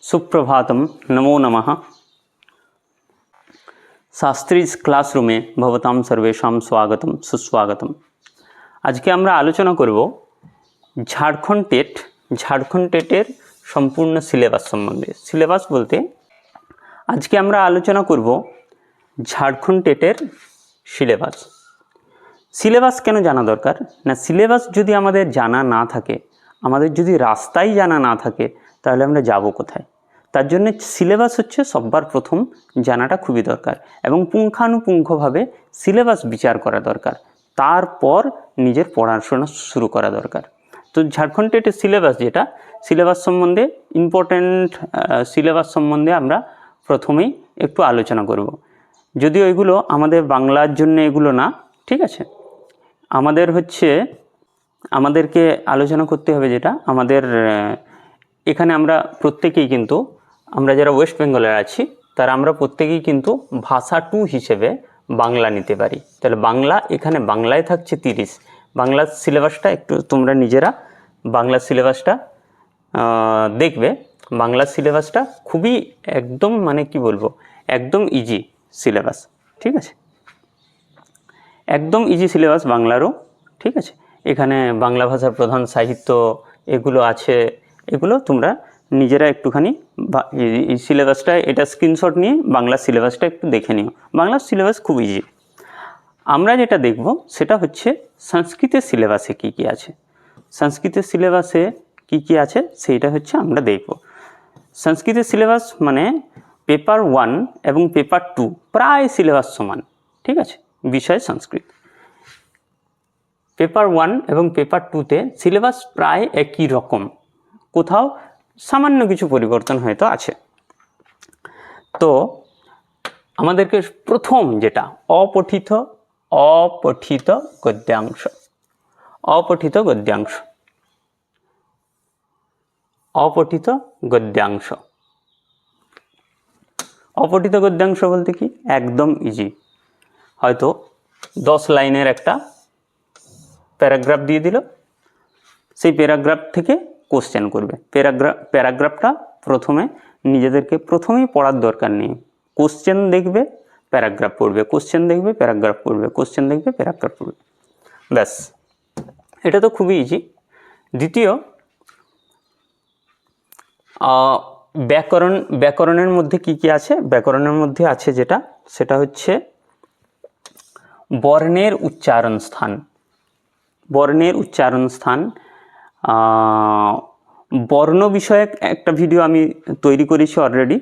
सुप्रभातम नमो नमः। शास्त्रीज क्लासरूमे भवतां सर्वेषां स्वागतम सुस्वागतम। आज के आमरा आलोचना करब झारखंड टेटर सम्पूर्ण सिलेबास सम्बन्धे। सिलेबास बोलते आज के आमरा आलोचना करब झारखंड टेटर सिलेबास। सिलेबास केन जाना दरकार ना, सिलेबास यदि आमादेर जाना ना थाके, आमादेर यदि रास्ताई जाना ना थाके ताहले आमरा जाबो कोथाय। तार जन्य सिलेबास हच्छे सबबार प्रथम जानाटा खुबই दरकार एबं पुंखानुपुंखभावे सिलेबास विचार करा दरकार, तारपर निजेर पढ़ाशोना शुरू करा दरकार। तो झारखंड टेटेर सिलेबास जेटा सिलेबास सम्बन्धे इम्पोर्टेंट सिलेबास सम्बन्धे आमरा प्रथमेई एकटु आलोचना करब। यदिओ एगुलो आमादेर बांगलार जन्य एगुलो ना, ठीक आछे। आमादेर हच्छे आमादेरके आलोचना करते होबे जेटा आमादेर एखाने आमरा प्रत्येकेई किन्तु आमरा जारा वेस्ट बेंगलेर आछि तारा आमरा प्रत्येकेई किन्तु भाषा 2 हिसेबे बांगला निते पारी। ताहले बांगला एखाने बांगलाय थाकছে 30। बांगला सिलेबासटा एकटु तोमरा निजेरा बांगला सिलेबासटा देखबे। बांगला सिलेबासटा खुबই एकदम माने कि बोलबो एकदम इजी सिलेबास, ठीक आछे। एकदम इजी सिलेबास बांगलारो, ठीक आछे। एखाने बांगला भाषार प्रधान साहित्य एगुलो आछे, एगुलो तोमरा निजेरा एकटुखानी सिलेबासटा एटा स्क्रीनशट निये बांगला सिलेबासटा एकटु देखे निओ। बांगला सिलेबास खूब इजी। आमरा जेटा देखबो सेटा हच्छे संस्कृतेर सिलेबासे की आछे। संस्कृतेर सिलेबासे की आछे सेटा हच्छे आमरा देखबो। संस्कृतेर सिलेबास माने पेपर 1 एबं पेपर 2 प्राय सिलेबास समान, ठीक आछे। विषय संस्कृत पेपर 1 एबं पेपर 2 ते सिलेबास प्राय एकई रकम, कोथाओ सामान्य किछु परिवर्तन हयतो आछे। तो आमादेरके प्रथम जेटा अपठित गद्यांश, अपठित गद्यांश, अपठित गद्यांश। अपठित गद्यांश बोलते कि एकदम इजी। हयतो 10 लाइनेर एकटा প্যারাগ্রাফ দিয়ে দিল, সেই প্যারাগ্রাফ থেকে কোশ্চেন করবে। প্যারাগ্রাফটা প্রথমে নিজেদেরকে প্রথমেই পড়ার দরকার নেই। কোশ্চেন দেখবে, প্যারাগ্রাফ পড়বে, কোশ্চেন দেখবে, প্যারাগ্রাফ পড়বে, কোশ্চেন দেখবে, প্যারাগ্রাফ পড়বে, ব্যাস। এটা তো খুবই ইজি। দ্বিতীয় ব্যাকরণের মধ্যে কি আছে? ব্যাকরণের মধ্যে আছে যেটা সেটা হচ্ছে বর্ণের উচ্চারণ স্থান। বর্ণের উচ্চারণ স্থান বর্ণ বিষয়ক একটা ভিডিও আমি তৈরি করেছি অলরেডি,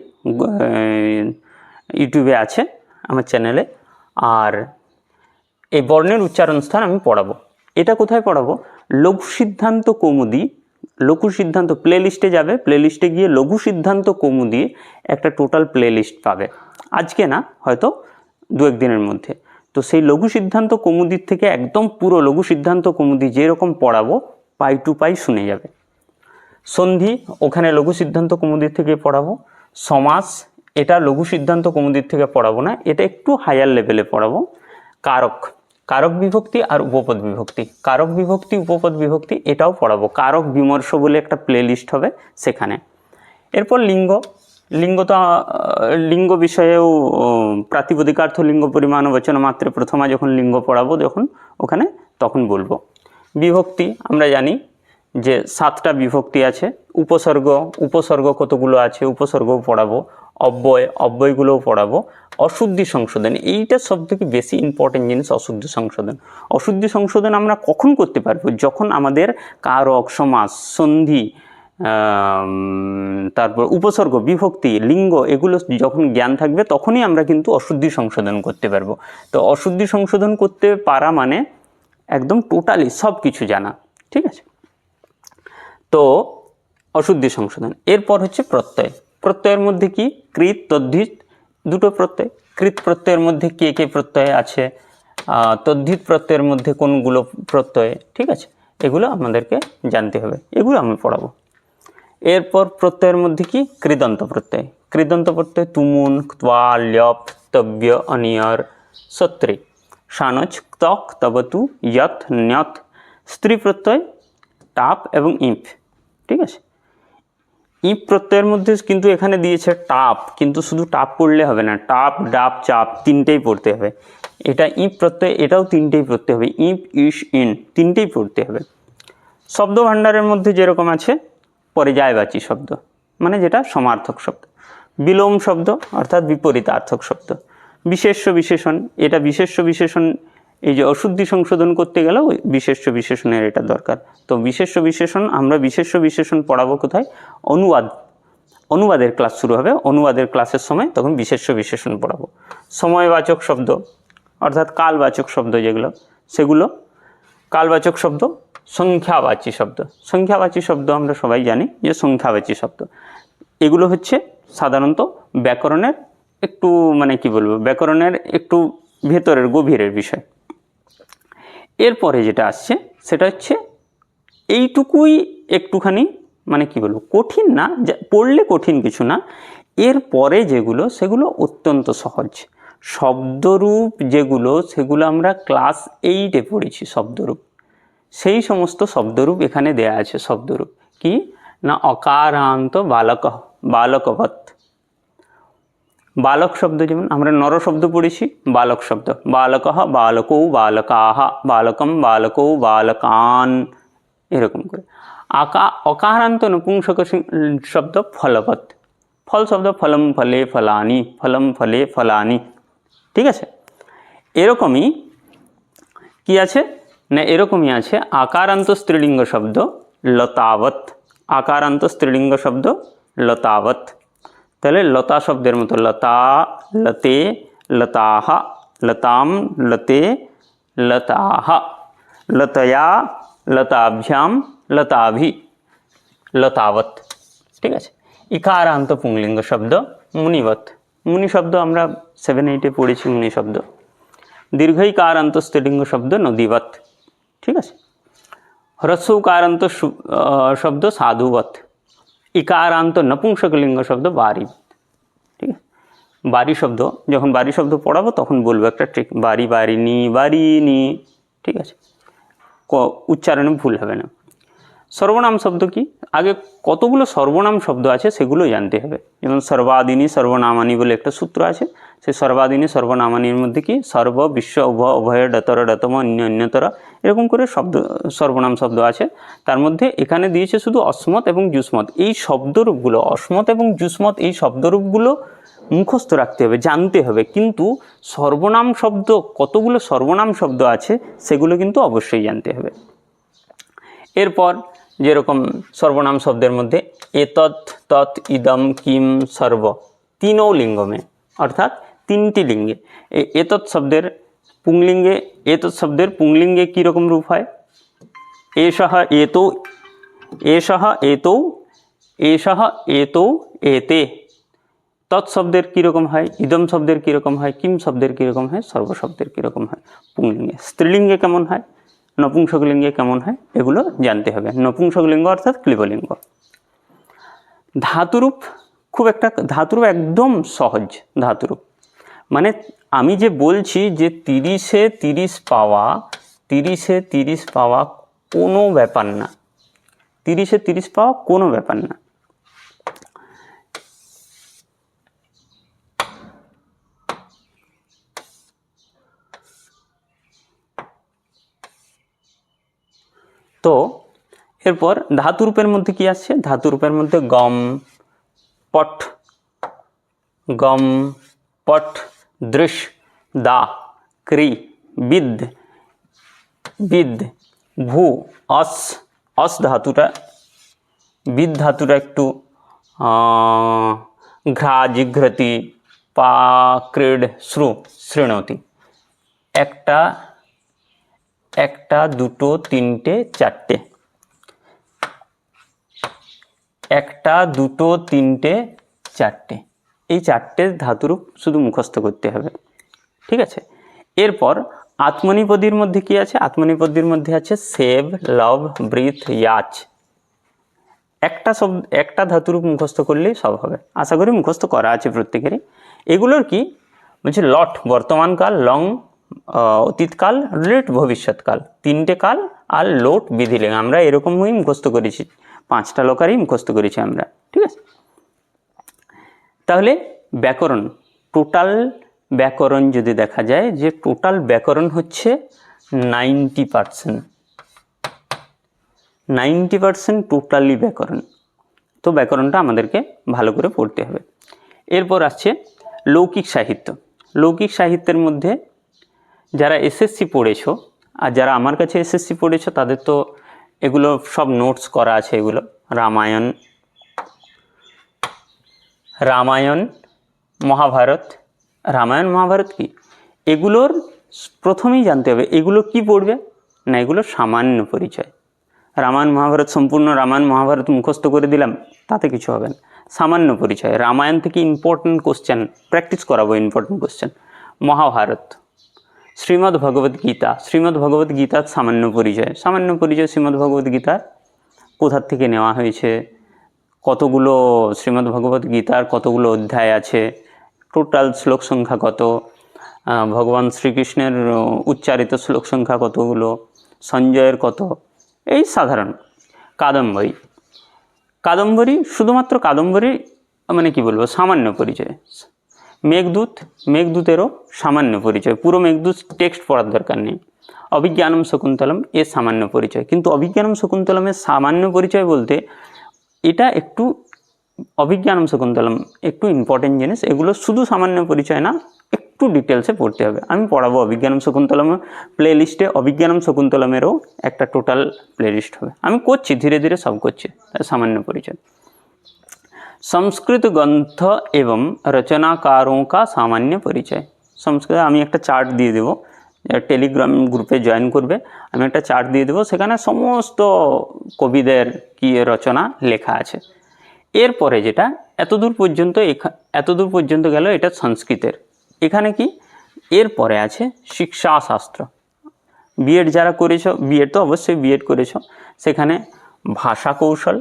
ইউটিউবে আছে আমার চ্যানেলে। আর এই বর্ণের উচ্চারণ স্থান আমি পড়াবো। এটা কোথায় পড়াবো? লঘু সিদ্ধান্ত কৌমুদী, লঘু সিদ্ধান্ত প্লে লিস্টে যাবে, প্লে লিস্টে গিয়ে লঘু সিদ্ধান্ত কৌমুদী একটা টোটাল প্লে লিস্ট পাবে। আজকে না, হয়তো 2-1 দিনের মধ্যে। তো সেই লঘু সিদ্ধান্ত কৌমুদীর থেকে একদম পুরো লঘু সিদ্ধান্ত কৌমুদী যেরকম পড়াবো পাই টু পাই শুনে যাবে। সন্ধি ওখানে লঘু সিদ্ধান্ত কৌমুদীর থেকে পড়াবো। সমাস এটা লঘু সিদ্ধান্ত কৌমুদীর থেকে পড়াবো না, এটা একটু হায়ার লেভেলে পড়াবো। কারক, কারক বিভক্তি আর উপপদ বিভক্তি, কারক বিভক্তি উপপদ বিভক্তি এটাও পড়াবো। কারক বিমর্ষ বলে একটা প্লে লিস্ট হবে সেখানে। এরপর লিঙ্গ, লিঙ্গ তো লিঙ্গ বিষয়েও প্রাতিপদিকার্থ লিঙ্গ পরিমাণ বচন মাত্রে প্রথমা যখন লিঙ্গ পড়াবো যখন ওখানে তখন বলবো। বিভক্তি আমরা জানি যে 7টা বিভক্তি আছে। উপসর্গ, উপসর্গ কতগুলো আছে উপসর্গও পড়াবো। অব্যয়, অব্যয়গুলোও পড়াবো। অশুদ্ধি সংশোধন, এইটা সবথেকে বেশি ইম্পর্টেন্ট জিনিস। অশুদ্ধি সংশোধন, অশুদ্ধি সংশোধন আমরা কখন করতে পারবো? যখন আমাদের কারক, সমাস, সন্ধি, তারপর উপসর্গ, বিভক্তি, লিঙ্গ এগুলো যখন জ্ঞান থাকবে তখনই আমরা কিন্তু অশুদ্ধি সংশোধন করতে পারবো। তো অশুদ্ধি সংশোধন করতে পারা মানে একদম টোটালি সব কিছু জানা, ঠিক আছে। তো অশুদ্ধি সংশোধন। এরপর হচ্ছে প্রত্যয়। প্রত্যয়ের মধ্যে কি? কৃত, তদ্ধিত, দুটো প্রত্যয়। কৃত প্রত্যয়ের মধ্যে কে প্রত্যয় আছে, তদ্ধিত প্রত্যয়ের মধ্যে কোনগুলো প্রত্যয়, ঠিক আছে, এগুলো আমাদেরকে জানতে হবে, এগুলো আমি পড়াবো। এরপর প্রত্যয়ের মধ্যে কি? কৃদন্ত প্রত্যয়। কৃদন্ত প্রত্যয় তুমুন, ত্বা, ল্যপ, তব্য, অনিয়র, সত্রে, সানচ, তক, তবতু, ইয়ত, ন্যত। স্ত্রী প্রত্যয় টাপ এবং ইম্প, ঠিক আছে। ইপ প্রত্যয়ের মধ্যে কিন্তু এখানে দিয়েছে টাপ, কিন্তু শুধু টাপ পড়লে হবে না, টাপ ডাপ চাপ তিনটেই পড়তে হবে। এটা ইপ প্রত্যয়, এটাও তিনটেই পড়তে হবে, ইপ ইস ইন তিনটেই পড়তে হবে। শব্দ ভাণ্ডারের মধ্যে যেরকম আছে পর্যায়বাচী শব্দ, মানে যেটা সমার্থক শব্দ, বিলোম শব্দ অর্থাৎ বিপরীতার্থক শব্দ, বিশেষ্য বিশেষণ, এটা বিশেষ্য বিশেষণ, এই যে অশুদ্ধি সংশোধন করতে গেলেও বিশেষ্য বিশেষণের এটা দরকার। তো বিশেষ্য বিশেষণ, আমরা বিশেষ্য বিশেষণ পড়াবো কোথায়? অনুবাদের ক্লাস শুরু হবে, অনুবাদের ক্লাসের সময় তখন বিশেষ্য বিশেষণ পড়াবো। সময়বাচক শব্দ অর্থাৎ কালবাচক শব্দ যেগুলো, সেগুলো কালবাচক শব্দ, সংখ্যাবাচী শব্দ, সংখ্যাবাচী শব্দ আমরা সবাই জানি যে সংখ্যাবাচী শব্দ, এগুলো হচ্ছে সাধারণত ব্যাকরণের একটু মানে কি বলবো, ব্যাকরণের একটু ভেতরের গভীরের বিষয়। এরপরে যেটা আসছে সেটা হচ্ছে এইটুকুই একটুখানি মানে কি বলবো কঠিন না, পড়লে কঠিন কিছু না। এরপরে যেগুলো সেগুলো অত্যন্ত সহজ। শব্দরূপ যেগুলো সেগুলো আমরা ক্লাস 8-এ পড়েছি শব্দরূপ, সেই সমস্ত শব্দরূপ এখানে দেয়া আছে। শব্দরূপ কি না, অকারান্ত বালক বালকবৎ, বালক শব্দ যেমন আমরা নর শব্দ পড়েছি, বালক শব্দ বালকঃ বালকৌ বালকাঃ বালকম বালকৌ বালকান, এরকম করে। অকারান্ত নপুংসক শব্দ ফলবৎ, ফল শব্দ ফলম ফলে ফলানি, ফলম ফলে ফলানি, ঠিক আছে। এরকমই কি আছে না, এরকমই আছে আকারান্ত স্ত্রীলিঙ্গ শব্দ লতাবৎ, আকারান্ত স্ত্রীলিঙ্গ শব্দ লতাবৎ। তাহলে লতা শব্দের মতো লতা, লতে, লতাহ, লতাম, লতে, লতাহ, লতয়া, লতাভ্যাম, লতাভি, লতাবৎ, ঠিক আছে। ইকারান্ত পুংলিঙ্গ শব্দ মুনিবৎ, মুনি শব্দ আমরা 7-8-এ পড়েছি মুনি শব্দ। দীর্ঘ ইকারান্ত স্ত্রীলিঙ্গ শব্দ নদীবৎ, ঠিক আছে। হ্রস্ব উকারান্ত শব্দ সাধুবৎ। ইকারান্ত নপুংসকলিঙ্গ শব্দ বাড়ি, ঠিক আছে। বাড়ি শব্দ, যখন বাড়ি শব্দ পড়াবো তখন বলবো একটা ট্রিক, বাড়ি বাড়িনি বাড়িনি, ঠিক আছে, উচ্চারণে ভুল হবে না। সর্বনাম শব্দ কি, আগে কতগুলো সর্বনাম শব্দ আছে সেগুলো জানতে হবে। যেমন সর্বাদিনী সর্বনামানি বলে একটা সূত্র আছে, সেই সর্বাদিনী সর্বনামানির মধ্যে কি সর্ব, বিশ্ব, উভয়, ডতর, ডতম, অন্যতর, এরকম করে শব্দ সর্বনাম শব্দ আছে। তার মধ্যে এখানে দিয়েছে শুধু অসমত এবং জুসমত, এই শব্দরূপগুলো অসমত এবং জুসমত এই শব্দরূপগুলো মুখস্থ রাখতে হবে, জানতে হবে। কিন্তু সর্বনাম শব্দ, কতগুলো সর্বনাম শব্দ আছে সেগুলো কিন্তু অবশ্যই জানতে হবে। এরপর যেরকম সর্বনাম শব্দের মধ্যে এতৎ, তৎ, ইদম, কিম, সর্ব, তিনও লিঙ্গমে অর্থাৎ তিনটি লিঙ্গে। এতৎ শব্দের পুংলিঙ্গে, এতৎ শব্দের পুংলিঙ্গে কীরকম রূপ হয়? এষঃ এতৌ, এষঃ এতৌ, এষঃ এতৌ, এতে। তৎ শব্দের কীরকম হয়? ইদম শব্দের কীরকম হয়? কিম শব্দের কীরকম হয়? সর্ব শব্দের কীরকম হয়? পুংলিঙ্গে। স্ত্রীলিঙ্গে কেমন হয়, নপুংসকলিঙ্গে কেমন হয়, এগুলো জানতে হবে। নপুংসকলিঙ্গ অর্থাৎ ক্লীবলিঙ্গ। ধাতুরূপ খুব একটা, ধাতুরূপ একদম সহজ। ধাতুরূপ মানে আমি যে বলছি যে 30-এ 30 পাওয়া, 30-এ 30 পাওয়া কোনো ব্যাপার না, 30-এ 30 পাওয়া কোনো ব্যাপার না। তো এরপর ধাতুরূপের মধ্যে কি আসছে? ধাতুরূপের মধ্যে গম, পট, গম, পট, দৃশ, দা, ক্রি, বিদ, বিদ, ভূ, অস, অস ধাতুটা, বিদ ধাতুটা একটু ঘ্রা, জিঘ্রতি, পা, ক্রীড, শ্রু, শৃণোতি। একটা, একটা, দুটো, তিনটে, চারটে, একটা, দুটো, তিনটে, চারটে, এই চারটে ধাতুরূপ শুধু মুখস্থ করতে হবে, ঠিক আছে। এরপর আত্মনিপদীর মধ্যে কি আছে? আত্মনিপদীর মধ্যে আছে সেভ, লভ, ব্রিথ, ইয়াচ। একটা শব্দ, একটা ধাতুরূপ মুখস্থ করলেই সব হবে। আশা করি মুখস্থ করা আছে প্রত্যেকেরই। এগুলোর কি বলছে? লট বর্তমানকাল, লং অতীতকাল, লেট ভবিষ্যৎকাল, তিনটে কাল, আর লোট বিধিলিঙ্গ। আমরা এরকমই মুখস্থ করেছি 5টা লকারই মুখস্থ করেছি আমরা, ঠিক আছে। তাহলে ব্যাকরণ, টোটাল ব্যাকরণ যদি দেখা যায় যে টোটাল ব্যাকরণ হচ্ছে 90%, 90% টোটালি ব্যাকরণ। তো ব্যাকরণটা আমাদেরকে ভালো করে পড়তে হবে। এরপর আসছে লৌকিক সাহিত্য। লৌকিক সাহিত্যের মধ্যে যারা এসএসসি পড়েছো আর যারা আমার কাছে এসএসসি পড়েছো তাদের তো এগুলো সব নোটস করা আছে। এগুলো রামায়ণ মহাভারত। রামায়ণ মহাভারত কি, এগুলোর প্রথমেই জানতে হবে এগুলো কি পড়বে না, এগুলো সামান্য পরিচয়। রামায়ণ মহাভারত সম্পূর্ণ রামায়ণ মহাভারত মুখস্থ করে দিলাম তাতে কিছু হবে না, সামান্য পরিচয়। রামায়ণ থেকে ইম্পর্টেন্ট কোশ্চেন প্র্যাকটিস করাবো, ইম্পর্টেন্ট কোশ্চেন। মহাভারত, শ্রীমদ্ ভগবদ গীতা, শ্রীমদ্ ভগবদ গীতার সামান্য পরিচয়, সামান্য পরিচয় শ্রীমদ্ ভগবদ গীতার কোথার থেকে নেওয়া হয়েছে, কতগুলো শ্রীমদ্ ভগবদ গীতার কতগুলো অধ্যায় আছে, টোটাল শ্লোক সংখ্যা কত, ভগবান শ্রীকৃষ্ণের উচ্চারিত শ্লোক সংখ্যা কতগুলো, সঞ্জয়ের কত, এই সাধারণ। কাদম্বরী, কাদম্বরী শুধুমাত্র কাদম্বরী মানে কি বলবো, সামান্য পরিচয়। মেঘদূত, মেঘদূতেরও সামান্য পরিচয়, পুরো মেঘদূত টেক্সট পড়ার দরকার নেই। অভিজ্ঞানম শকুন্তলম এর সামান্য পরিচয়, কিন্তু অভিজ্ঞানম শকুন্তলমের সামান্য পরিচয় বলতে এটা একটু, অভিজ্ঞানম শকুন্তলম একটু ইম্পর্টেন্ট জিনিস, এগুলো শুধু সামান্য পরিচয় না, একটু ডিটেলসে পড়তে হবে। আমি পড়াবো অভিজ্ঞানম শকুন্তলম প্লে লিস্টে, অভিজ্ঞানম শকুন্তলমেরও একটা টোটাল প্লে লিস্ট হবে। আমি করছি, ধীরে ধীরে সব করছি, সামান্য পরিচয়। संस्कृत ग्रंथ एवं रचनाकारों का सामान्य परिचय। संस्कृत আমি একটা চার্ট দিয়ে দেব, টেলিগ্রাম গ্রুপে জয়েন করবে, আমি একটা চার্ট দিয়ে দেব, সেখানে সমস্ত কবিদের কি রচনা লেখা আছে। এরপরে যেটা এতদূর পর্যন্ত গেল এটা সংস্কৃতের। এখানে কি এরপরে আছে শিক্ষাশাস্ত্র। বিএড যারা করেছো, বিএড তো অবশ্যই বিএড করেছো, সেখানে ভাষা কৌশল,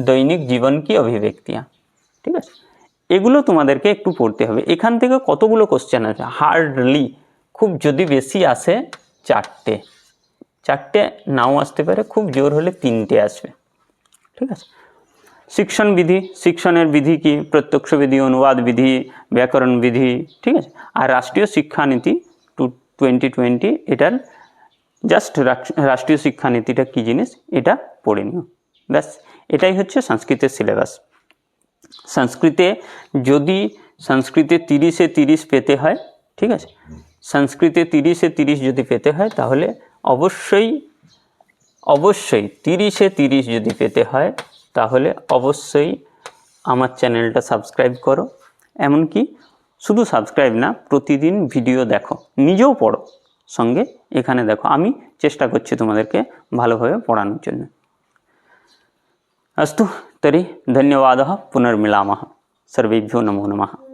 দৈনিক জীবন কি অভিব্যক্তিয়া, ঠিক আছে, এগুলো তোমাদেরকে একটু পড়তে হবে। এখান থেকে কতগুলো কোশ্চেন আছে, হার্ডলি খুব যদি বেশি আসে চারটে নাও আসতে পারে, খুব জোর হলে 3টে আসবে, ঠিক আছে। শিক্ষণ বিধি, শিক্ষণের বিধি কি, প্রত্যক্ষ বিধি, অনুবাদ বিধি, ব্যাকরণ বিধি, ঠিক আছে। আর রাষ্ট্রীয় শিক্ষানীতি 2020, এটার জাস্ট রাষ্ট্রীয় শিক্ষানীতিটা কী জিনিস এটা পড়ে নিও, ব্যাস। এটাই হচ্ছে সংস্কৃতের সিলেবাস। সংস্কৃতে 30-এ 30 পেতে হয়, ঠিক আছে। সংস্কৃতে 30-এ 30 যদি পেতে হয় তাহলে অবশ্যই 30-এ 30 যদি পেতে হয় তাহলে অবশ্যই আমার চ্যানেলটা সাবস্ক্রাইব করো। এমনকি শুধু সাবস্ক্রাইব না, প্রতিদিন ভিডিও দেখো, নিজেও পড়ো, সঙ্গে এখানে দেখো। আমি চেষ্টা করছি তোমাদেরকে ভালোভাবে পড়ানোর জন্য। अस्तु तर्हि धन्यवादः, पुनर्मिलामः। सर्वेभ्यो नमो नमः।